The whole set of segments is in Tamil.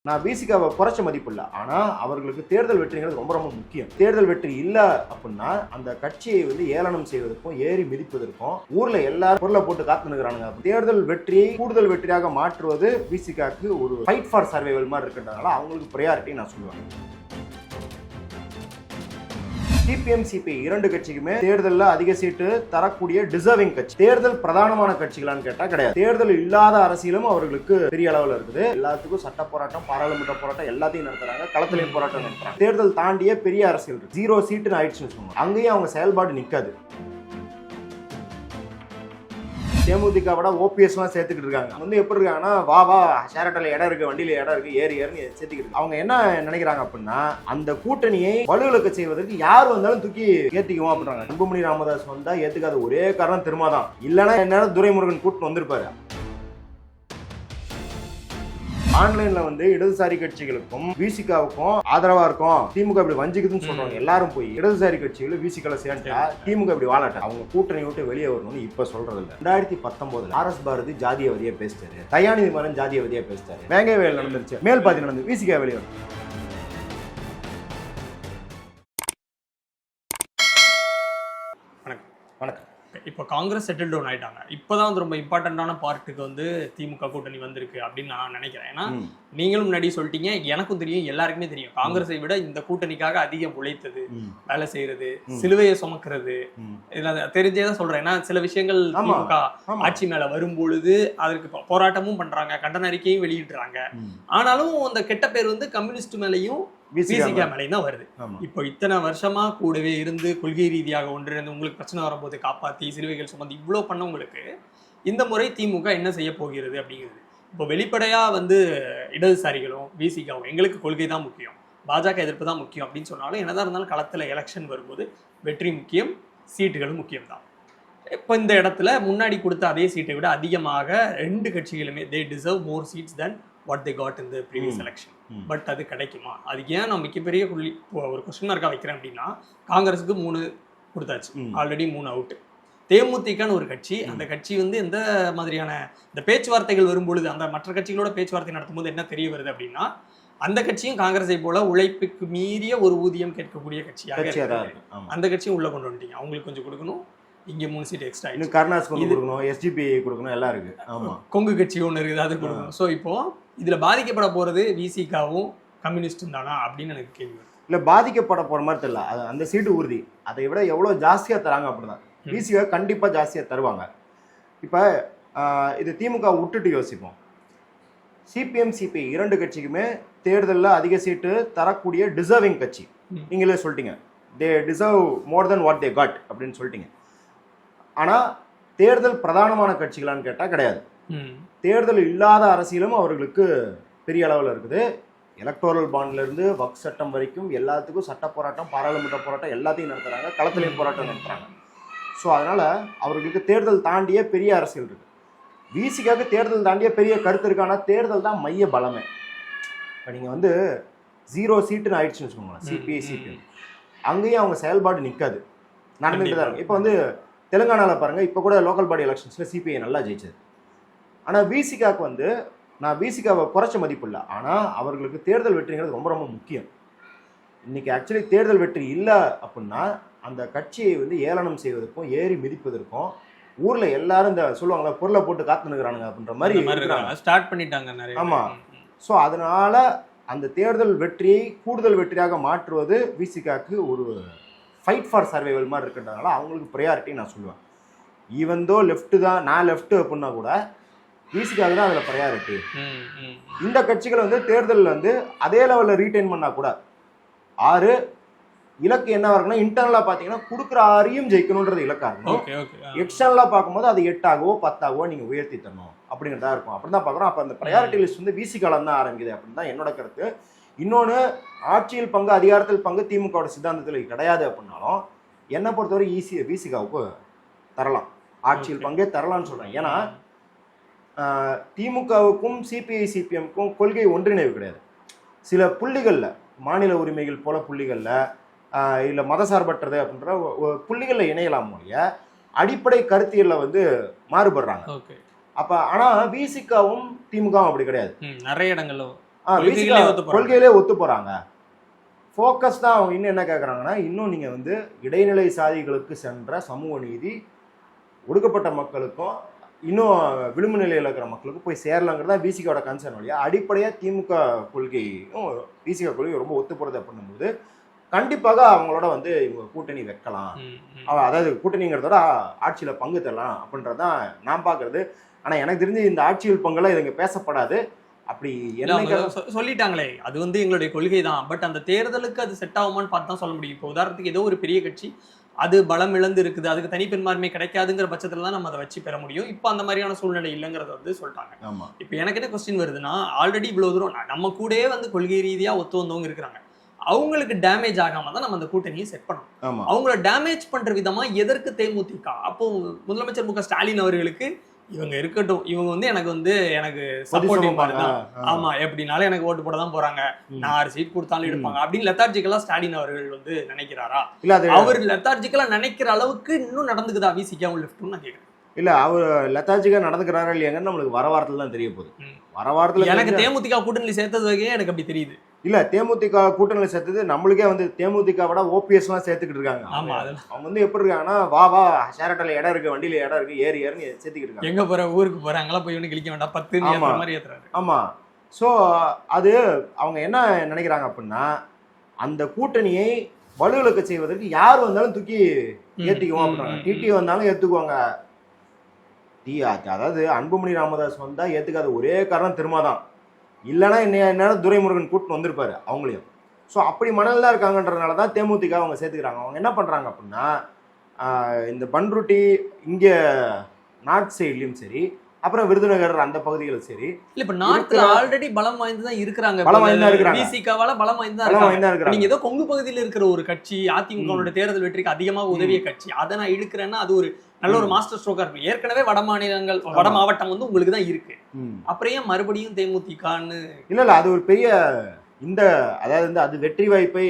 நான் விசிகாவை குறைச்ச மதிப்பு இல்லை. ஆனால் அவர்களுக்கு தேர்தல் வெற்றிங்கிறது ரொம்ப ரொம்ப முக்கியம். தேர்தல் வெற்றி இல்லை அப்படின்னா அந்த கட்சியை ஏளனம் செய்வதற்கும் ஏறி மிதிப்பதற்கும் ஊர்ல எல்லாரும் பொருளை போட்டு காத்துனுக்குறானுங்க. தேர்தல் வெற்றியை கூடுதல் வெற்றியாக மாற்றுவது விசிகாக்கு ஒரு ஃபைட் ஃபார் சர்வைவல் மாதிரி இருக்கின்றனால அவங்களுக்கு ப்ரையாரிட்டி நான் சொல்லுவேன். சிபிஎம் சிபிஐ இரண்டு கட்சிக்குமே தேர்தலில் அதிக சீட்டு தரக்கூடிய டிசர்விங் கட்சி. தேர்தல் பிரதானமான கட்சிகளான்னு கேட்டா கிடையாது. தேர்தல் இல்லாத அரசியலும் அவர்களுக்கு பெரிய அளவில் இருக்குது. எல்லாத்துக்கும் சட்ட போராட்டம், பாராளுமன்ற போராட்டம் எல்லாத்தையும் நடத்துறாங்க. களத்திலையும் போராட்டம் நடத்துறாங்க. தேர்தல் தாண்டிய பெரிய அரசியல் இருக்கு. 0 சீட்டுன்னு ஆயிடுச்சுன்னு சொல்லுவாங்க. அங்கேயும் அவங்க செயல்பாடு நிற்காது. தேமுதிகவோட ஓபிஎஸ்லாம் சேர்த்துக்கிட்டு இருக்காங்க. எப்படி இருக்காங்கன்னா, வா வா ஷேரட்டில் இடம் இருக்கு, வண்டியில இடம் இருக்கு, ஏறுன்னு சேர்த்துக்கிட்டு அவங்க என்ன நினைக்கிறாங்க அப்படின்னா, அந்த கூட்டணியை வலுவிழக்க செய்வதற்கு யார் வந்தாலும் தூக்கி ஏத்திக்குவோம் அப்படின்றாங்க. அன்புமணி ராமதாஸ் வந்தா ஏத்துக்காத ஒரே காரணம் திருமாதான். இல்லைன்னா என்ன துரைமுருகன் கூட்டு வந்திருப்பாரு. ஆன்லைன்ல இடதுசாரி கட்சிகளுக்கும் விசிகாவுக்கும் ஆதரவா இருக்கும். திமுக இப்படி வஞ்சிக்குதுன்னு சொல்றாங்க. எல்லாரும் போய் இடதுசாரி கட்சிகள் விசிகால சேர்ந்தா திமுக இப்படி வாழட்ட அவங்க கூட்டணி விட்டு வெளியே வரணும்னு இப்ப சொல்றது இல்ல. 2019 RS பாரதி ஜாதியவதியா பேசிட்டாரு. தயாநிதி மாறன் ஜாதியவதியா பேசிட்டாரு. வேங்கைவேல் நடந்துருச்சு, மேல் பாதி நடந்து விசிகா வெளியே வரும். வணக்கம். இப்போ காங்கிரஸ் செட்டில் டவுன் ஆயிட்டாங்க. இப்போதான் ரொம்ப இம்பார்ட்டண்டான பார்ட்டுக்கு திமுக கூட்டணி வந்திருக்கு அப்படின்னு நான் நினைக்கிறேன். ஏன்னா நீங்களும் முன்னாடி சொல்லிட்டீங்க, எனக்கும் தெரியும், எல்லாருக்குமே தெரியும். காங்கிரஸை விட இந்த கூட்டணிக்காக அதிகம் உழைத்தது, வேலை செய்யறது, சிலுவையை சுமக்கிறது, இதுல தெரிஞ்சேதான் சொல்றேன். ஏன்னா சில விஷயங்கள் திமுக ஆட்சி மேல வரும்பொழுது அதற்கு போராட்டமும் பண்றாங்க, கண்டன அறிக்கையும் வெளியிடுறாங்க. ஆனாலும் அந்த கெட்ட பேர் கம்யூனிஸ்ட் மேலையும் விசிகா மேலையும் தான் வருது. இப்போ இத்தனை வருஷமா கூடவே இருந்து கொள்கை ரீதியாக ஒன்றிருந்து உங்களுக்கு பிரச்சனை வரும்போது காப்பாத்தி சிலுவைகள் சுமந்து இவ்வளவு பண்ணவங்களுக்கு இந்த முறை திமுக என்ன செய்ய போகிறது அப்படிங்கிறது. இப்போ வெளிப்படையா இடதுசாரிகளும் விசிகாவும் எங்களுக்கு கொள்கை தான் முக்கியம், பாஜக எதிர்ப்பு தான் முக்கியம் அப்படின்னு சொன்னாலும், என்னதான் இருந்தாலும் களத்துல எலெக்ஷன் வரும்போது வெற்றி முக்கியம், சீட்டுகளும் முக்கியம் தான். இப்போ இந்த இடத்துல முன்னாடி கொடுத்த அதே சீட்டை விட அதிகமாக ரெண்டு கட்சிகளுமே they deserve more seats than what they got in the previous election. But அது கிடைக்குமா? அதுக்கு ஏன் நான் மிகப்பெரிய ஒரு கொஸ்டின் மார்க்காக வைக்கிறேன் அப்படின்னா, காங்கிரஸுக்கு 3 கொடுத்தாச்சு, ஆல்ரெடி 3 அவுட். தேமுதிகன்னு ஒரு கட்சி, அந்த கட்சி எந்த மாதிரியான இந்த பேச்சுவார்த்தைகள் வரும்பொழுது, அந்த மற்ற கட்சிகளோட பேச்சுவார்த்தை நடத்தும் போது என்ன தெரிய வருது அப்படின்னா, அந்த கட்சியும் காங்கிரஸை போல உழைப்புக்கு மீறிய ஒரு ஊதியம் கேட்கக்கூடிய கட்சியாக அந்த கட்சியும் உள்ள கொண்டு வந்துட்டீங்க. அவங்களுக்கு கொஞ்சம் கொடுக்கணும், இங்க 3 சீட் எக்ஸ்ட்ரா, இன்னும் கருணாஸ் கொடுக்கணும், எஸ்டிபி கொடுக்கணும், எல்லாம் இருக்கு. ஆமா, கொங்கு கட்சி ஒன்று இருக்குது, அது கொடுக்கணும். ஸோ இப்போ இதுல பாதிக்கப்பட போறது விசிகாவும் கம்யூனிஸ்டும் தானா அப்படின்னு எனக்கு கேள்வி வருது. இல்ல, பாதிக்கப்பட போற மாதிரி தெரியல. அது அந்த சீட்டு உறுதி. அதை விட எவ்வளவு ஜாஸ்தியா தராங்க அப்படிதான். விசிகா கண்டிப்பா ஜாஸ்தியா தருவாங்க. இப்ப இது திமுக விட்டுட்டு யோசிப்போம். சிபிஎம் சிபிஐ இரண்டு கட்சிக்குமே தேர்தலில் அதிக சீட்டு தரக்கூடிய டிசர்விங் கட்சி. நீங்களே சொல்லிட்டீங்க, they deserve more then what they got அப்படின்னு சொல்லிட்டீங்க. ஆனா தேர்தல் பிரதானமான கட்சிகளான்னு கேட்டா கிடையாது. தேர்தல் இல்லாத அரசியலும் அவர்களுக்கு பெரிய அளவில் இருக்குது. எலக்டோரல் பாண்ட்ல இருந்து வக்ஃப் சட்டம் வரைக்கும் எல்லாத்துக்கும் சட்ட போராட்டம், பாராளுமன்ற போராட்டம் எல்லாத்தையும் நடத்துறாங்க, களத்திலையும் போராட்டம் நடத்துறாங்க. ஸோ அதனால அவர்களுக்கு தேர்தல் தாண்டிய பெரிய அரசியல் இருக்கு. விசிகாவுக்கு தேர்தல் தாண்டிய பெரிய கருத்து இருக்கு. ஆனால் தேர்தல் தான் மைய பலமே. இப்போ நீங்க 0 சீட்டுன்னு ஆயிடுச்சுன்னு வச்சுக்கோங்க, சிபிஐ சிபிஎம், அங்கேயும் அவங்க செயல்பாடு நிற்காது, நடந்துட்டு தான் இருக்கு. இப்போ தெலுங்கானாவில் பாருங்க, இப்போ கூட லோக்கல் பாடி எலெக்ஷன்ஸில் சிபிஐ நல்லா ஜெயிச்சது. ஆனால் விசிகாவுக்கு நான் விசிகாவை குறைச்ச மதிப்பு இல்லை. ஆனால் அவர்களுக்கு தேர்தல் வெற்றிங்கிறது ரொம்ப ரொம்ப முக்கியம். இன்னைக்கு ஆக்சுவலி தேர்தல் வெற்றி இல்லை அப்படின்னா அந்த கட்சியை ஏளனம் செய்வதற்கும் ஏறி மிதிப்பதற்கும் ஊர்ல எல்லாரும் இந்த சொல்லுவாங்களா, பொருளை போட்டு காத்துனுக்குறானுங்க அப்படின்ற மாதிரி ஸ்டார்ட் பண்ணிட்டாங்க. ஆமா. ஸோ அதனால அந்த தேர்தல் வெற்றியை கூடுதல் வெற்றியாக மாற்றுவது விசிகாக்கு ஒரு ஃபைட் ஃபார் சர்வைவல் மாதிரி இருக்கின்றனால அவங்களுக்கு ப்ரையாரிட்டி நான் சொல்லுவேன். ஈவன் தோ லெஃப்ட் தான், நான் லெஃப்ட் அப்படின்னா கூட விசிகாவுக்கு தான் அதில் ப்ரையாரிட்டி. இந்த கட்சிகள் தேர்தலில் அதே லெவலில் ரீட்டைன் பண்ணா கூட 6 இலக்கு என்ன இருக்குன்னா, இன்டர்னலா பாத்தீங்கன்னா கொடுக்குற 6ஐயும் ஜெயிக்கணும்ன்றது இலக்கா இருக்கும். எக்ஸ்டர்னலா பார்க்கும்போது அது 8ஆகவோ 10ஆகவோ நீங்க உயர்த்தி தரணும் அப்படிங்கிறதா இருக்கும். அப்படிதான் பாக்குறோம். அப்ப அந்த ப்ரையாரிட்டி லிஸ்ட் விசிகாலம் தான் ஆரம்பிக்குது அப்படின்னு தான் என்னோட கருத்து. இன்னொன்று, ஆட்சியில் பங்கு, அதிகாரத்தில் பங்கு திமுகவோட சித்தாந்தத்தில் கிடையாது அப்படின்னாலும் என்னை பொறுத்தவரை விசிகாவுக்கு தரலாம், ஆட்சியில் பங்கே தரலாம்னு சொல்றேன். ஏன்னா திமுகவுக்கும் சிபிஐ சிபிஎம்க்கும் கொள்கை ஒன்றிணைவு கிடையாது. சில புள்ளிகள்ல, மாநில உரிமைகள் போல புள்ளிகள்ல, இல்லை மதசார்பற்றது அப்படின்ற புள்ளிகளில் இணையலாம் மொழிய அடிப்படை கருத்தியல்ல மாறுபடுறாங்க. அப்ப ஆனா விசிகாவும் திமுகவும் அப்படி கிடையாது. நிறைய இடங்கள்ல கொள்கையிலே ஒத்து போறாங்க. ஃபோக்கஸ் தான். அவங்க இன்னும் என்ன கேட்குறாங்கன்னா, இன்னும் நீங்கள் வந்து இடைநிலை சாதிகளுக்கு சென்ற சமூக நீதி ஒடுக்கப்பட்ட மக்களுக்கும் இன்னும் விளிம்பு நிலையில் இருக்கிற மக்களுக்கும் போய் சேரலாங்கிறது தான் விசிகாவோட கன்சர்ன் வழியா. அடிப்படையாக திமுக கொள்கையும் விசிகா கொள்கையும் ரொம்ப ஒத்து போகிறது பண்ணும்போது கண்டிப்பாக அவங்களோட வந்து இவங்க கூட்டணி வைக்கலாம். அதாவது கூட்டணிங்கிறதோட ஆட்சியில் பங்கு தரலாம் அப்படின்றதான் நான் பார்க்கறது. ஆனால் எனக்கு தெரிஞ்சு இந்த ஆட்சியில் பங்கெல்லாம் இதுங்க பேசப்படாது. அப்படி சொல்லிட்டாங்களே, அது வந்து எங்களுடைய கொள்கை தான். பட் அந்த தேர்தலுக்கு அது செட் ஆகுமான்னு பார்த்து தான் சொல்ல முடியும். இப்போ உதாரணத்துக்கு ஏதோ ஒரு பெரிய கட்சி அது பலம் இழந்து இருக்குது, அதுக்கு தனிப்பெரும்பான்மை கிடைக்காதுங்கிற பட்சத்துல தான் நம்ம அதை வச்சு பெற முடியும். இப்போ அந்த மாதிரியான சூழ்நிலை இல்லைங்கிறத வந்து சொல்லிட்டாங்க. இப்போ எனக்கு என்ன கொஸ்டின் வருதுன்னா, ஆல்ரெடி இவ்வளவு தூரம் நம்ம கூடயே வந்து கொள்கை ரீதியா ஒத்து வந்தவங்க இருக்கிறாங்க. அவங்களுக்கு டேமேஜ் ஆகாம தான் நம்ம அந்த கூட்டணியை செட் பண்ணணும். அவங்கள டேமேஜ் பண்ற விதமா எதற்கு தேமுதிக? அப்போ முதலமைச்சர் மு க ஸ்டாலின் அவர்களுக்கு இவங்க இருக்கட்டும், இவங்க வந்து எனக்கு சப்போர்ட்டிவ் மாதிரி தான், ஆமா எப்படினாலும் எனக்கு ஓட்டு போட தான் போறாங்க, நான் 6 சீட் கொடுத்தாலும் எடுப்பாங்க அப்படின்னு லெத்தார்ஜிக்கலா ஸ்டாலின் அவர்கள் வந்து நினைக்கிறாரா? அவர் லெத்தார்ஜிக்கலா நினைக்கிற அளவுக்கு இன்னும் நடந்துக்குதா விசிகாவும் லெஃப்ட்டும் நான் கேட்கிறேன். இல்ல அவர் லெத்தார்ஜிக்கா நடந்துக்கிறாரா இல்லையாங்கன்னு நம்மளுக்கு வர வாரத்துல தான் தெரிய போகுது. வர வாரத்துல எனக்கு தேமுதிக கூட்டணியில் சேர்த்தது வகையே எனக்கு அப்படி தெரியுது. இல்ல தேமுதிக கூட்டணியில் சேர்த்தது நம்மளுக்கே வந்து தேமுதிகவோட ஓபிஎஸ் எல்லாம் சேர்த்துக்கிட்டு இருக்காங்க. ஆமா, அவங்க வந்து எப்படி இருக்காங்கன்னா, வா ஷேரட்டில் இடம் இருக்கு, வண்டியில இடம் இருக்கு, ஏறுன்னு சேர்த்துக்கிட்டு இருக்காங்க. எங்க போற ஊருக்கு போறாங்களா, போய் ஒண்ணு கிளிக்க வேண்டாம் 10 மாதிரி ஏத்துறாரு. ஆமா. சோ அது அவங்க என்ன நினைக்கிறாங்க அப்படின்னா, அந்த கூட்டணியை வலுவிழக்க செய்வதற்கு யார் வந்தாலும் தூக்கி ஏத்திக்குவோம் அப்படின்னாங்க. டிடி வந்தாலும் ஏத்துக்குவாங்க. அதாவது அன்புமணி ராமதாஸ் வந்தா ஏத்துக்காத ஒரே காரணம் திருமாதான். இல்லைன்னா என்ன துரைமுருகன் கூட்டின்னு வந்திருப்பாரு அவங்களையும். ஸோ அப்படி மணல்லாம் இருக்காங்கன்றதுனால தான் தேமுதிக அவங்க சேர்த்துக்கிறாங்க. அவங்க என்ன பண்ணுறாங்க அப்படின்னா, இந்த பன்ருட்டி இங்கே நார்த் சைட்லையும் சரி, அப்புறம் விருதுநகர் அந்த பகுதிகளும் சரி, இல்ல இப்ப நார்த்ல ஆல்ரெடி பலம் வாய்ந்து தான் இருக்காங்க. பலம் வாய்ந்து தான் இருக்காங்க. விசிகாவால பலம் வாய்ந்து தான் இருக்காங்க. நீங்க ஏதோ கொங்கு பகுதியில் இருக்கிற ஒரு கட்சி அதிமுக தேர்தல் வெற்றிக்கு அதிகமாக உதவிய கட்சி, அதை நான் இழுக்கிறேன்னா அது ஒரு நல்ல ஒரு மாஸ்டர் ஸ்ட்ரோக்கா இருக்கும். ஏற்கனவே வட மாநிலங்கள், வட மாவட்டம் வந்து உங்களுக்கு தான் இருக்கு. அப்புறம் ஏன் மறுபடியும் தேமுதிகன்னு? இல்ல அது ஒரு பெரிய இந்த அதாவது வந்து அது வெற்றி வாய்ப்பை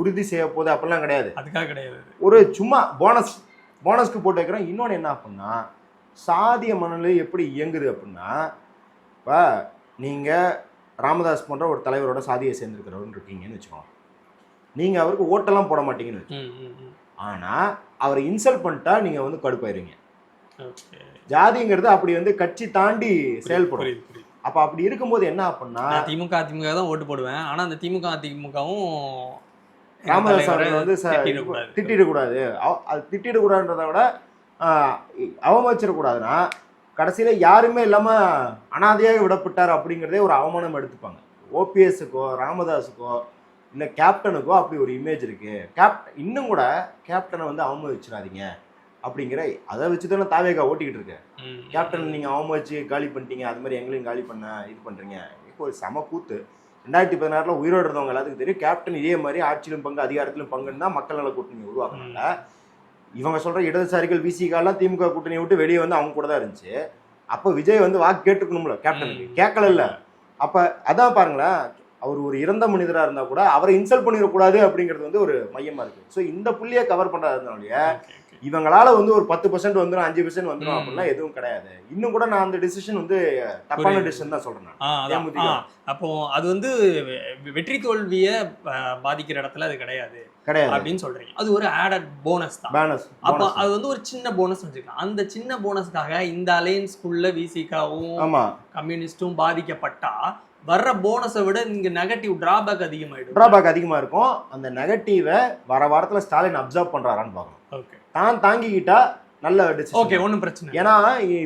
உறுதி செய்ய போது அப்படிலாம் கிடையாது. அதுக்காக கிடையாது. ஒரு சும்மா போனஸ்க்கு போட்டு வைக்கிறோம். இன்னொன்று என்ன அப்படின்னா, சாதிய மனநிலை எப்படி இயங்குது அப்படின்னா, இப்போ நீங்கள் ராமதாஸ் போன்ற ஒரு தலைவரோட சாதியை சேர்ந்துருக்கிறவர்னு இருக்கீங்கன்னு வச்சுக்கோங்க. நீங்கள் அவருக்கு ஓட்டெல்லாம் போட மாட்டீங்கன்னு வச்சுக்கோங்க. ஆனால் அவரை இன்சல்ட் பண்ணிட்டா நீங்கள் வந்து கடுப்பாயிருவீங்க. ஜாதிங்கிறது அப்படி வந்து கட்சி தாண்டி செயல்படும். அப்போ அப்படி இருக்கும்போது என்ன அப்படின்னா, திமுக அதிமுக தான் ஓட்டு போடுவேன். ஆனால் அந்த திமுக அதிமுகவும் ராமதாஸ் அவர்கள் வந்து திட்டிடக்கூடாது. அது திட்டிடக்கூடாதுன்றதை விட அவமதிச்சிடக்கூடாதுன்னா, கடைசியில் யாருமே இல்லாமல் அனாதையாக விடப்பட்டார் அப்படிங்கிறதே ஒரு அவமானம் எடுத்துப்பாங்க. ஓபிஎஸ்ஸுக்கோ ராமதாஸுக்கோ இல்லை கேப்டனுக்கோ அப்படி ஒரு இமேஜ் இருக்கு. இன்னும் கூட கேப்டனை வந்து அவமதிச்சிடாதீங்க அப்படிங்கிற அதை வச்சு தானே தாவேகா ஓட்டிக்கிட்டு இருக்கு. கேப்டன் நீங்கள் அவமதிச்சு காலி பண்ணிட்டீங்க, அது மாதிரி எங்களையும் காலி பண்ண இது பண்ணுறீங்க. இப்போ ஒரு சம கூத்து. 2016 உயிரோடு இருந்தவங்க எல்லாத்துக்கும் தெரியும், கேப்டன் இதே மாதிரி ஆட்சியிலும் பங்கு அதிகாரத்திலும் பங்குன்னு தான் மக்கள் நல கூட்டணி உருவாக்குனாங்க. இவங்க சொல்கிற இடதுசாரிகள் விசிகாலாம் திமுக கூட்டணியை விட்டு வெளியே வந்து அவங்க கூட தான் இருந்துச்சு. அப்போ விஜய் வந்து வாக்கு கேட்டுக்கணும்ல, கேப்டனுக்கு கேட்கல இல்லை. அப்போ அதான் பாருங்களேன், அவர் ஒரு இறந்த மனிதராக இருந்தால் கூட அவரை இன்சல்ட் பண்ணிடக்கூடாது அப்படிங்கிறது வந்து ஒரு மையமாக இருக்குது. ஸோ இந்த புள்ளியை கவர் பண்ணுறதுனாலயே இவங்களால வந்து ஒரு 10% வந்துடும், 5% வந்துடும் அப்படின்னா எதுவும் கிடையாது. இன்னும் கூட நான் அந்த டிசிஷன் வந்து தப்பான டிசிஷன் தான் சொல்றேன். அப்போ அது வந்து வெற்றி தோல்வியை பாதிக்கிற இடத்துல அது கிடையாது அப்படின்னு சொல்றீங்க. அது ஒரு ஆடட் போனஸ் தான். அப்போ அது வந்து ஒரு சின்ன போனஸ் வச்சுக்கலாம். அந்த சின்ன போனஸ்க்காக இந்த அலையன்ஸ்குள்ள விசிகாவும் கம்யூனிஸ்டும் பாதிக்கப்பட்டா வர்ற போனஸை விட இங்க நெகட்டிவ் டிராபேக் அதிகமா இருக்கும். அந்த நெகட்டிவை வர வாரத்துல ஸ்டாலின் அப்சர்வ் பண்றாரான்னு பார்க்கணும். தான் தாங்கிக்கிட்டா நல்ல டிசிஷன். ஓகே, ஒன்றும் பிரச்சனை. ஏன்னா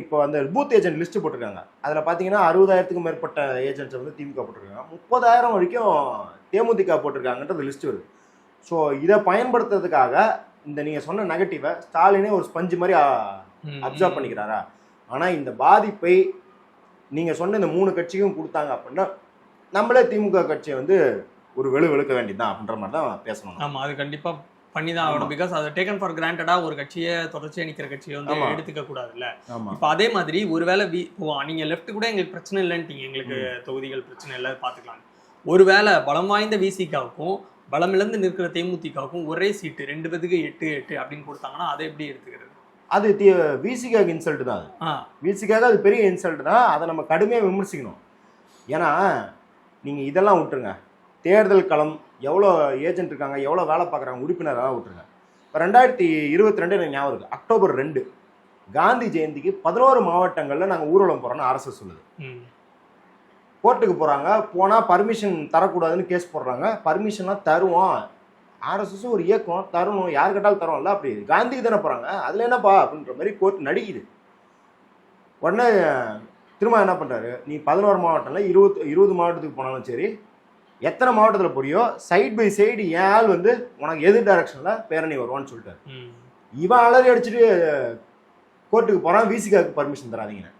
இப்போ அந்த பூத் ஏஜென்ட் லிஸ்ட் போட்டிருக்காங்க. அதுல பாத்தீங்கன்னா 60,000க்கும் மேற்பட்ட ஏஜென்ட்ஸ் வந்து திமுக போட்டிருக்காங்க. 30,000 வரைக்கும் தேமுதிக போட்டிருக்காங்கன்றது லிஸ்ட் வருது. ஸோ இதை பயன்படுத்துறதுக்காக இந்த நீங்க சொன்ன நெகட்டிவை ஸ்டாலினே ஒரு ஸ்பஞ்சு மாதிரி அப்சர்வ் பண்ணிக்கிறாரா? ஆனா இந்த பாதிப்பை நீங்க சொன்ன இந்த 3 கட்சிக்கும் கொடுத்தாங்க அப்படின்னா நம்மளே திமுக கட்சியை வந்து ஒரு வெளுக்க வேண்டியதுதான் அப்படின்ற மாதிரி தான் பேசணும். ஆமா, அது கண்டிப்பா பண்ணிதான் ஆகணும். பிகாஸ் அதை டேக்கன் ஃபார் கிராண்டடா ஒரு கட்சியை தொடர்ச்சியா நிக்கிற கட்சியை வந்து எடுத்துக்க கூடாதுல்ல. இப்போ அதே மாதிரி ஒருவேளை நீங்க லெஃப்ட் கூட எங்களுக்கு பிரச்சனை இல்லைன்ட்டீங்க, எங்களுக்கு தொகுதிகள் பிரச்சனை இல்லை பார்த்துக்கலாம். ஒருவேளை பலம் வாய்ந்த விசிகாவுக்கும் பலம் இழந்து நிற்கிற தேமுதிகவுக்கும் ஒரே சீட்டு 2 பேருக்கு 8-8 அப்படின்னு கொடுத்தாங்கன்னா அதை எப்படி எடுத்துக்கிறது? அது விசிகாக்கு இன்சல்ட் தான். விசிகாக அது பெரிய இன்சல்ட் தான். அதை நம்ம கடுமையாக விமர்சிக்கணும். ஏன்னா நீங்கள் இதெல்லாம் விட்டுருங்க. தேர்தல் களம் எவ்வளோ ஏஜென்ட் இருக்காங்க, எவ்வளோ வேலை பார்க்குறாங்க, உறுப்பினரெல்லாம் விட்டுருங்க. இப்போ 2022 எனக்கு ஞாபகம் இருக்குது, அக்டோபர் 2 காந்தி ஜெயந்திக்கு 11 மாவட்டங்களில் நாங்கள் ஊர்வலம் போகிறோன்னு RSS சொல்லுது. கோர்ட்டுக்கு போகிறாங்க, போனால் பர்மிஷன் தரக்கூடாதுன்னு கேஸ் போடுறாங்க. பர்மிஷன்லாம் தருவோம், RSS ஒரு இயக்கம் தரணும், யார் கேட்டாலும் தருவோம்ல. அப்படி காந்திக்கு தானே போகிறாங்க, அதில் என்னப்பா அப்படின்ற மாதிரி கோர்ட் நடிக்குது. உடனே திரும்ப என்ன பண்ணுறாரு, நீ 11 மாவட்டம்ல 20 மாவட்டத்துக்கு போனாலும் சரி, எத்தனை மாவட்டத்தில் போறியோ சைட் பை சைடு என் ஆள் வந்து உனக்கு எதிர் டைரக்ஷனில் பேரணி வருவான்னு சொல்லிட்டாரு. இவன் அலறி அடிச்சுட்டு கோர்ட்டுக்கு போகிறான், விசிகாவுக்கு பர்மிஷன் தராதீங்கன்னு.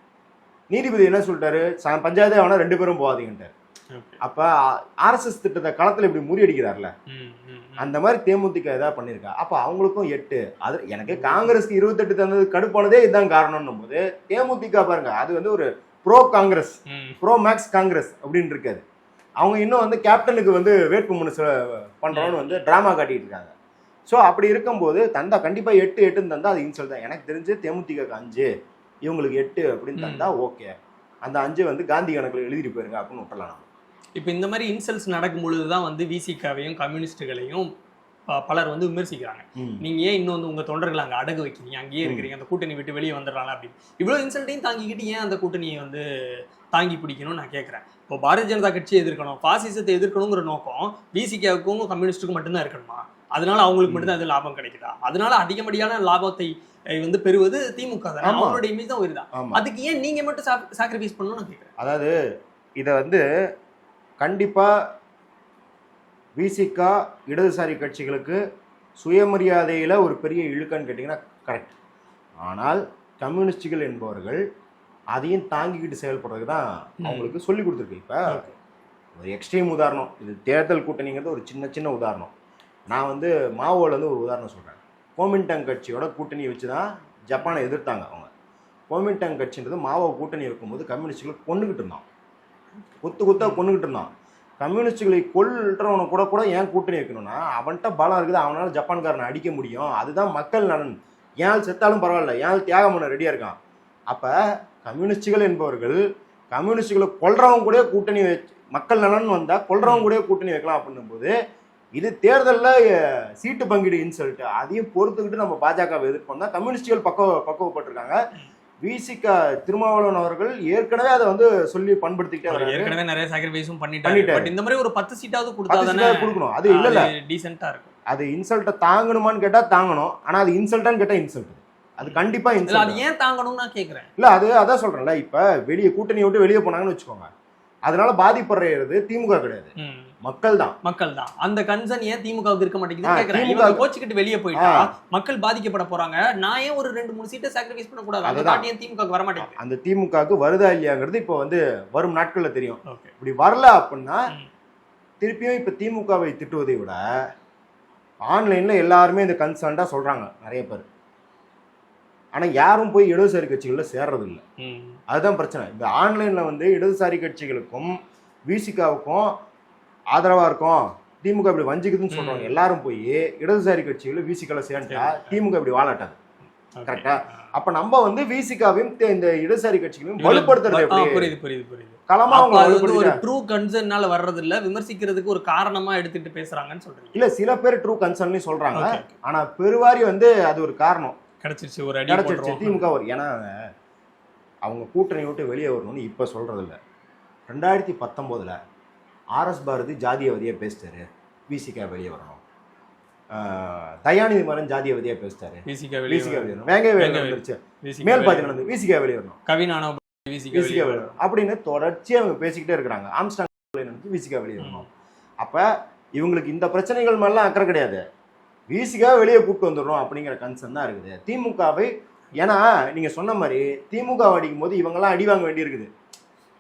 நீதிபதி என்ன சொல்லிட்டாரு, பஞ்சாயத்தே அவனா 2 பேரும் போகாதீங்கன்ட்டார். அப்போ RSS திட்டத்தை களத்தில் இப்படி முறியடிக்கிறார்ல, அந்த மாதிரி தேமுதிக ஏதாவது பண்ணியிருக்கா. அப்போ அவங்களுக்கும் 8, அது எனக்கு காங்கிரஸ்க்கு 28 தந்தது கடுப்பானதே இதுதான் காரணம்னும் போது, தேமுதிக பாருங்க அது வந்து ஒரு pro Congress, pro max Congress அப்படின்னு இருக்காது. அவங்க இன்னும் வந்து கேப்டனுக்கு வந்து வேட்புமனு பண்றோன்னு வந்து டிராமா காட்டிட்டு இருக்காங்க. ஸோ அப்படி இருக்கும்போது தந்தா கண்டிப்பாக 8 தந்தா அது இன்சல்ட் தான். எனக்கு தெரிஞ்சு தேமுதிகக்கு 5, இவங்களுக்கு 8 அப்படின்னு தந்தா ஓகே, அந்த 5 வந்து காந்தி கணக்கில் எழுதிட்டு போயிருங்க அப்படின்னு விட்டலாம் நம்ம. இப்போ இந்த மாதிரி இன்சல்ட்ஸ் நடக்கும் பொழுது தான் வந்து விசிகாவையும் கம்யூனிஸ்டுகளையும் பலர் வந்து விமர்சிக்கிறாங்க. நீங்க ஏன் இன்னும் வந்து உங்க தொண்டர்களை அங்கே அடகு வைக்கிறீங்க, அங்கேயே இருக்கிறீங்க, அந்த கூட்டணி விட்டு வெளியே வந்துடுறாங்க அப்படின்னு. இவ்வளோ இன்சல்ட்டையும் தாங்கிக்கிட்டு ஏன் அந்த கூட்டணியை வந்து தாங்கி பிடிக்கணும்னு நான் கேட்குறேன். இப்போ பாரதிய ஜனதா கட்சியை எதிர்க்கணும், பாசிசத்தை எதிர்க்கணுங்கிற நோக்கம் விசிகாவுக்கும் கம்யூனிஸ்டுக்கும் மட்டும்தான் இருக்கணுமா? அதனால அவங்களுக்கு மட்டும்தான் அது லாபம் கிடைக்குதா? அதனால அதிகப்படியான லாபத்தை வந்து பெறுவது திமுக தான், அவங்களுடைய இமேஜ் தான் வருதா? அதுக்கு ஏன் நீங்க மட்டும் சாக்ரிஃபைஸ் பண்ணணும்னு நான் கேட்குறேன். அதாவது இதை வந்து கண்டிப்பா விசிகா இடதுசாரி கட்சிகளுக்கு சுயமரியாதையில் ஒரு பெரிய இழுக்கன்னு கேட்டிங்கன்னா கரெக்ட். ஆனால் கம்யூனிஸ்டுகள் என்பவர்கள் அதையும் தாங்கிக்கிட்டு செயல்படுறதுக்கு தான் அவங்களுக்கு சொல்லி கொடுத்துருக்கு. இப்போ ஒரு எக்ஸ்ட்ரீம் உதாரணம், இது தேர்தல் கூட்டணிங்கிறது ஒரு சின்ன உதாரணம். நான் வந்து மாவோலேருந்து ஒரு உதாரணம் சொல்கிறேன். கோமின்டங் கட்சியோட கூட்டணி வச்சு தான் ஜப்பானை எதிர்த்தாங்க அவங்க. கோமின்டங் கட்சின்றது மாவோ கூட்டணி இருக்கும்போது கம்யூனிஸ்டுகளை கொண்டுகிட்டு இருந்தான், கொத்தாக கொண்டுகிட்டு இருந்தான். கம்யூனிஸ்டுகளை கொல்றவனை கூட ஏன் கூட்டணி வைக்கணும்னா, அவன்கிட்ட பலம் இருக்குது, அவனால் ஜப்பான்காரனை அடிக்க முடியும், அதுதான் மக்கள் நலன். ஏன் செத்தாலும் பரவாயில்ல, ஏன் தியாகம் பண்ண ரெடியாக இருக்கான். அப்போ கம்யூனிஸ்டுகள் என்பவர்கள் கம்யூனிஸ்டுகளை கொல்றவங்க கூட கூட்டணி வச்சு, மக்கள் நலன் வந்தால் கொல்றவங்க கூட கூட்டணி வைக்கலாம் அப்படின்னும் போது, இது தேர்தலில் சீட்டு பங்கீடு இன்சல்ட், அதையும் பொறுத்துக்கிட்டு நம்ம பாஜகவை எதிர்ப்போம் தான் கம்யூனிஸ்டுகள் பக்குவப்பட்டிருக்காங்க. விசிகா திருமாவளவன் அவர்கள் ஏற்கனவே அதை வந்து சொல்லி பண்படுத்திக்கிட்டே ஏற்கனவே நிறைய சாக்ரிஃபைஸும் பண்ணிட்டாரு. பட் இந்த மாதிரி ஒரு 10 சீட்டாவது கொடுக்கணும், அது இல்ல டீசென்ட்டா இருக்கும். அது இன்சல்ட்டை தாங்கணுமான்னு கேட்டா தாங்கணும், ஆனா அது இன்சல்ட்டான்னு கேட்டா இன்சல்ட், அது கண்டிப்பா இன்சல்ட். அது ஏன் தாங்கணும்னு நான் கேக்குறேன். இல்ல அது அதான் சொல்றேன்ல, இப்ப வெளியே கூட்டணி விட்டு வெளியே போனாங்கன்னு வச்சுக்கோங்க, அதனால பாதிப்படுறது திமுக கிடையாது, மக்கள் தான். அந்த கன்சர்ன் ஏன் திமுகவுக்கு இருக்க மாட்டேங்குதுன்னு கேக்குறேன். இவங்க கோச்சிக்கிட்டு வெளியே போயிட்டா மக்கள் பாதிக்கப்பட போறாங்க, நான் ஏன் ஒரு 2-3 சீட்டை சாக்ரிஃபைஸ் பண்ண கூடாது? அந்த தாட் ஏன் திமுகவுக்கு வர மாட்டேங்குது? அந்த திமுகவுக்கு வருதா இல்லையாங்கிறது இப்போ வந்து வரும் நாட்கள்ல தெரியும். இப்படி வரல அப்படின்னா திருப்பியும் இப்ப திமுகவை திட்டுவதை விட ஆன்லைன்ல எல்லாருமே இந்த கன்சர்ன்டா சொல்றாங்க நிறைய பேர். ஆனா யாரும் போய் இடதுசாரி கட்சிகள்ல சேர்றது இல்லை, அதுதான் பிரச்சனை. இந்த ஆன்லைன்ல வந்து இடதுசாரி கட்சிகளுக்கும் விசிகாவுக்கும் ஆதரவா இருக்கும், திமுக இப்படி வஞ்சிக்குதுன்னு சொல்றாங்க. எல்லாரும் போய் இடதுசாரி கட்சிகள் விசிகால சேர்ந்தா திமுக இப்படி வாழாட்டாது, கரெக்டா? அப்ப நம்ம வந்து விசிகாவையும் இந்த இடதுசாரி கட்சிகளையும் வலுப்படுத்துறது களமா ஒரு ட்ரூ கன்சர்னால வர்றது இல்ல, விமர்சிக்கிறதுக்கு ஒரு காரணமா எடுத்துட்டு பேசுறாங்கன்னு சொல்றீங்க. இல்ல சில பேர் ட்ரூ கன்சர்ன் சொல்றாங்க, ஆனா பெருவாரி வந்து அது ஒரு காரணம் கிடைச்சிருச்சு, ஒரு அடி கிடைச்சிருச்சு திமுக. ஏன்னா அவங்க கூட்டணி விட்டு வெளியே வரணும்னு இப்ப சொல்றது இல்ல. 2019 RS பாரதி ஜாதியவதியா பேசிட்டாரு, விசிகா வெளியே வரணும். தயாநிதி மாறன் ஜாதியவதியா பேசிட்டாரு, விசிகா வெளியே வரணும். மேல் பாதி நடந்து விசிகா வெளியே வரணும், கவினானோ விசிகா வெளியே வரணும் அப்படின்னு தொடர்ச்சியா அவங்க பேசிக்கிட்டே இருக்கிறாங்க. ஆம்ஸ்டாங் விசிகா வெளியே வரணும். அப்ப இவங்களுக்கு இந்த பிரச்சனைகள் மேலாம் அக்கறை கிடையாது, விசிகா வெளியே கூப்பிட்டு வந்துடணும் அப்படிங்கிற கன்சர்ன் தான் இருக்குது திமுகவை. ஏன்னா நீங்க சொன்ன மாதிரி திமுக அடிக்கும் போது இவங்கெல்லாம் அடி வாங்க வேண்டி இருக்குது.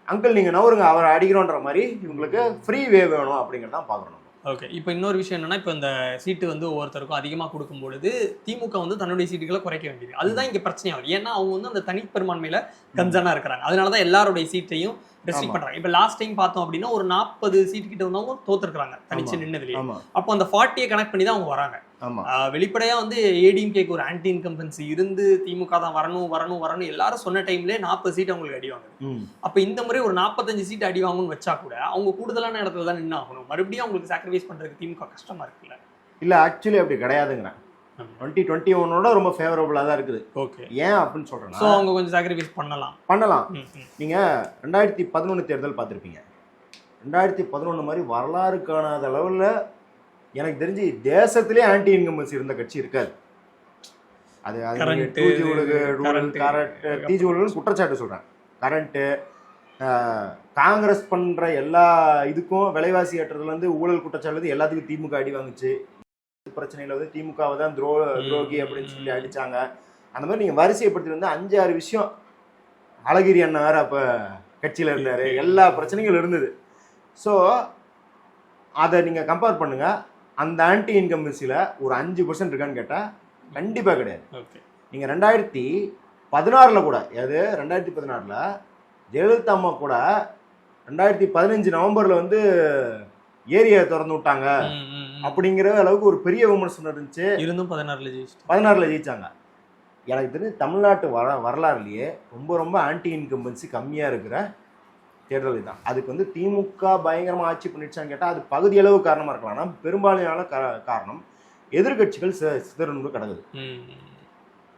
அங்கிள் நீங்க நவருங்க, அவரை அடிக்கிறோன்ற மாதிரி இவங்களுக்கு ஃப்ரீ வே வேணும் அப்படிங்கிறதான் பார்க்கணும். ஓகே, இப்போ இன்னொரு விஷயம் என்னன்னா, இப்போ இந்த சீட்டு வந்து ஒவ்வொருத்தருக்கும் அதிகமாக கொடுக்கும்பொழுது திமுக வந்து தன்னுடைய சீட்டுகளை குறைக்க வேண்டியது, அதுதான் இங்கே பிரச்சனையாகும். ஏன்னா அவங்க வந்து அந்த தனிப்பெரும்பான்மையில கன்சர்னா இருக்கிறாங்க. அதனால தான் எல்லாருடைய சீட்டையும் ரெஸ்ட்ரிக்ட் பண்றாங்க. இப்ப லாஸ்ட் டைம் பார்த்தோம் அப்படின்னா ஒரு 40 சீட் கிட்ட வந்தவங்க தோத்துருக்காங்க தனிச்சு நின்னதுலயே. அப்போ அந்த 40 கனெக்ட் பண்ணி தான் அவங்க வராங்க. வெளிப்படையா வந்து ஏடிஎம்கேக்கு ஒரு ஆன்டி இன்கம்பன்சி இருந்து திமுக தான் வரணும் எல்லாரும் சொன்ன டைம்ல 40 சீட் அவங்களுக்கு அடி வாங்குது. அப்ப இந்த முறை ஒரு 45 சீட் அடி வாங்கணும்னு வச்சா கூட அவங்க கூடுதலான இடத்துல தான் நின்று ஆகணும். மறுபடியும் அவங்களுக்கு சாக்ரிஃபைஸ் பண்றதுக்கு திமுக கஷ்டமா இருக்குல்ல? இல்ல, ஆக்சுவலி அப்படி கிடையாதுங்கிறேன். 2021 ரொம்ப ஃபேவரபிளா தான் இருக்குது. ஓகே, ஏன் அப்படின்னு சொல்றேன்னா சோ அவங்க கொஞ்சம் சாக்ரிஃபைஸ் பண்ணலாம். நீங்க 2011 தேர்தல் பார்த்திருப்பீங்க. 2011 மாதிரி வரலாறு காணாத அளவுல எனக்கு தெரிஞ்சு தேசத்திலே ஆன்டி இன்கம்பன்சி இருந்த கட்சி இருக்காது. அது குற்றச்சாட்டு சொல்றேன். கரண்ட்டு காங்கிரஸ் பண்ற எல்லா இதுக்கும் விலைவாசி ஏற்றதுல இருந்து ஊழல் குற்றச்சாட்டு எல்லாத்துக்கும் திமுக அடி வாங்குச்சு. பிரச்சனையில வந்து திமுகவை தான் துரோகி அப்படின்னு சொல்லி அடிச்சாங்க. அந்த மாதிரி நீங்க வரிசைப்படுத்தி வந்து 5-6 விஷயம். அழகிரி அண்ணா வேற அப்ப கட்சியில இருந்தாரு, எல்லா பிரச்சனைகளும் இருந்தது. ஸோ அதை நீங்க கம்பேர் பண்ணுங்க. அந்த ஆன்டி இன்கம்பன்சில ஒரு 5% இருக்கான்னு கேட்டா கண்டிப்பா கிடையாது. நீங்க 2016 கூட, அது 2016 ஜெயலலிதா அம்மா கூட 2015 நவம்பர்ல வந்து ஏரியா திறந்து விட்டாங்க அப்படிங்கிற அளவுக்கு ஒரு பெரிய விமர்சனம் இருந்துச்சு. இருந்தும் 16 ஜெயிச்சாங்க. எனக்கு தெரிஞ்சு தமிழ்நாட்டு வரலாறுலயே ரொம்ப ஆன்டி இன்கம்பன்சி கம்மியா இருக்கிற தேர்தல் தான். அதுக்கு வந்து திமுக பயங்கரமா ஆட்சி பண்ணிடுச்சான்னு கேட்டா அது பகுதி அளவு காரணமா இருக்கலாம். ஆனால் பெரும்பாலான காரணம் எதிர்கட்சிகள் சிதறண்டு கிடக்குது.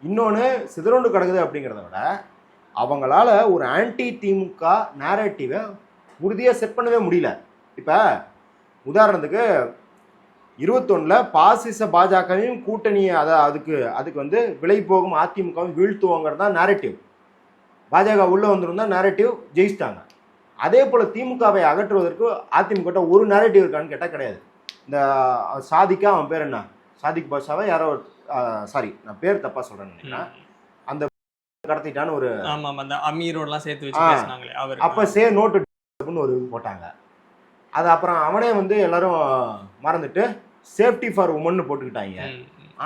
இன்னொன்னு சிதறண்டு கிடக்குது அப்படிங்கிறத விட அவங்களால ஒரு ஆன்டி திமுக நேரேட்டிவை உறுதியா செட் பண்ணவே முடியல. இப்ப உதாரணத்துக்கு 21 பாசிச பாஜகவையும் கூட்டணியை அதுக்கு வந்து விலை போகும் அதிமுகவும் வீழ்த்துவாங்கிறது தான் நேரேட்டிவ். பாஜக உள்ள வந்துருந்தா நேரேட்டிவ் ஜெயிச்சிட்டாங்க. அதே போல திமுகவை அகற்றுவதற்கு அதிமுக ஒரு நேரேட்டிவ் இருக்கான்னு கேட்டால் கிடையாது. இந்த சாதிக்கா, அவன் பேர் என்ன, சாதிக் பாஷாவை யாரோ, சாரி நான் பேர் தப்பா சொல்றேன்னு, அந்த கடத்திட்டான்னு ஒரு அமீரோடலாம் சேர்த்து வச்சு பேசினாங்களே அவர், அப்ப நோட்டு ஒரு போட்டாங்க. அது அப்புறம் அவனே வந்து எல்லாரும் மறந்துட்டு சேஃப்டி ஃபார் உமன் போட்டுக்கிட்டாங்க.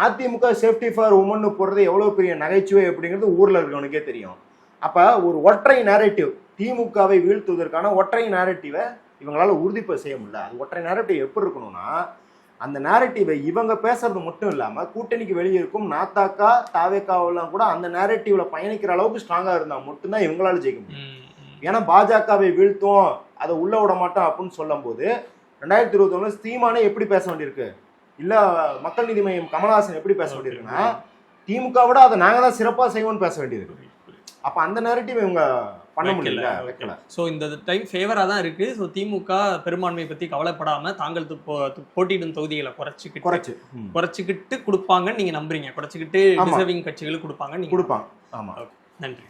அதிமுக சேஃப்டி ஃபார் உமன் போடுறது எவ்வளவு பெரிய நகைச்சுவை அப்படிங்கிறது ஊர்ல இருக்கவனுக்கே தெரியும். அப்ப ஒரு ஒற்றை நேரேட்டிவ், திமுகவை வீழ்த்துவதற்கான ஒற்றை நேரேட்டிவை இவங்களால உறுதி செய்ய முடியல. அது ஒற்றை நேரேட்டிவ் எப்படி இருக்கணும்னா, அந்த நேரேட்டிவை இவங்க பேசுறது மட்டும் இல்லாம கூட்டணிக்கு வெளியே இருக்கும் நாத்தாக்கா தாவேக்காவெல்லாம் கூட அந்த நேரேட்டிவ்ல பயணிக்கிற அளவுக்கு ஸ்ட்ராங்கா இருந்தா மட்டும்தான் இவங்களால ஜெயிக்க முடியும். ஏன்னா பாஜகவை வீழ்த்தும், அதை உள்ள விட மாட்டோம் அப்படின்னு சொல்லும் போது 2021 சீமானே எப்படி பேச வேண்டியிருக்கு, இல்ல மக்கள் நீதி மையம் கமலஹாசன் எப்படி பேச வேண்டியிருக்குன்னா திமுக விட அதை நாங்க தான் சிறப்பா செய்வோம்னு பேச வேண்டியிருக்கு. அப்ப அந்த நேரட்டிவ் இவங்க பண்ண முடியல, வைக்கல. ஸோ இந்த டைம் ஃபேவரா தான் இருக்கு. ஸோ திமுக பெரும்பான்மையை பத்தி கவலைப்படாம தாங்கள் போட்டியிடும் தொகுதிகளை குறைச்சிக்கிட்டு கொடுப்பாங்கன்னு நீங்க நம்புறீங்க? குறைச்சிக்கிட்டு டிசர்விங் கட்சிகளுக்கு கொடுப்பாங்க. ஆமா, நன்றி.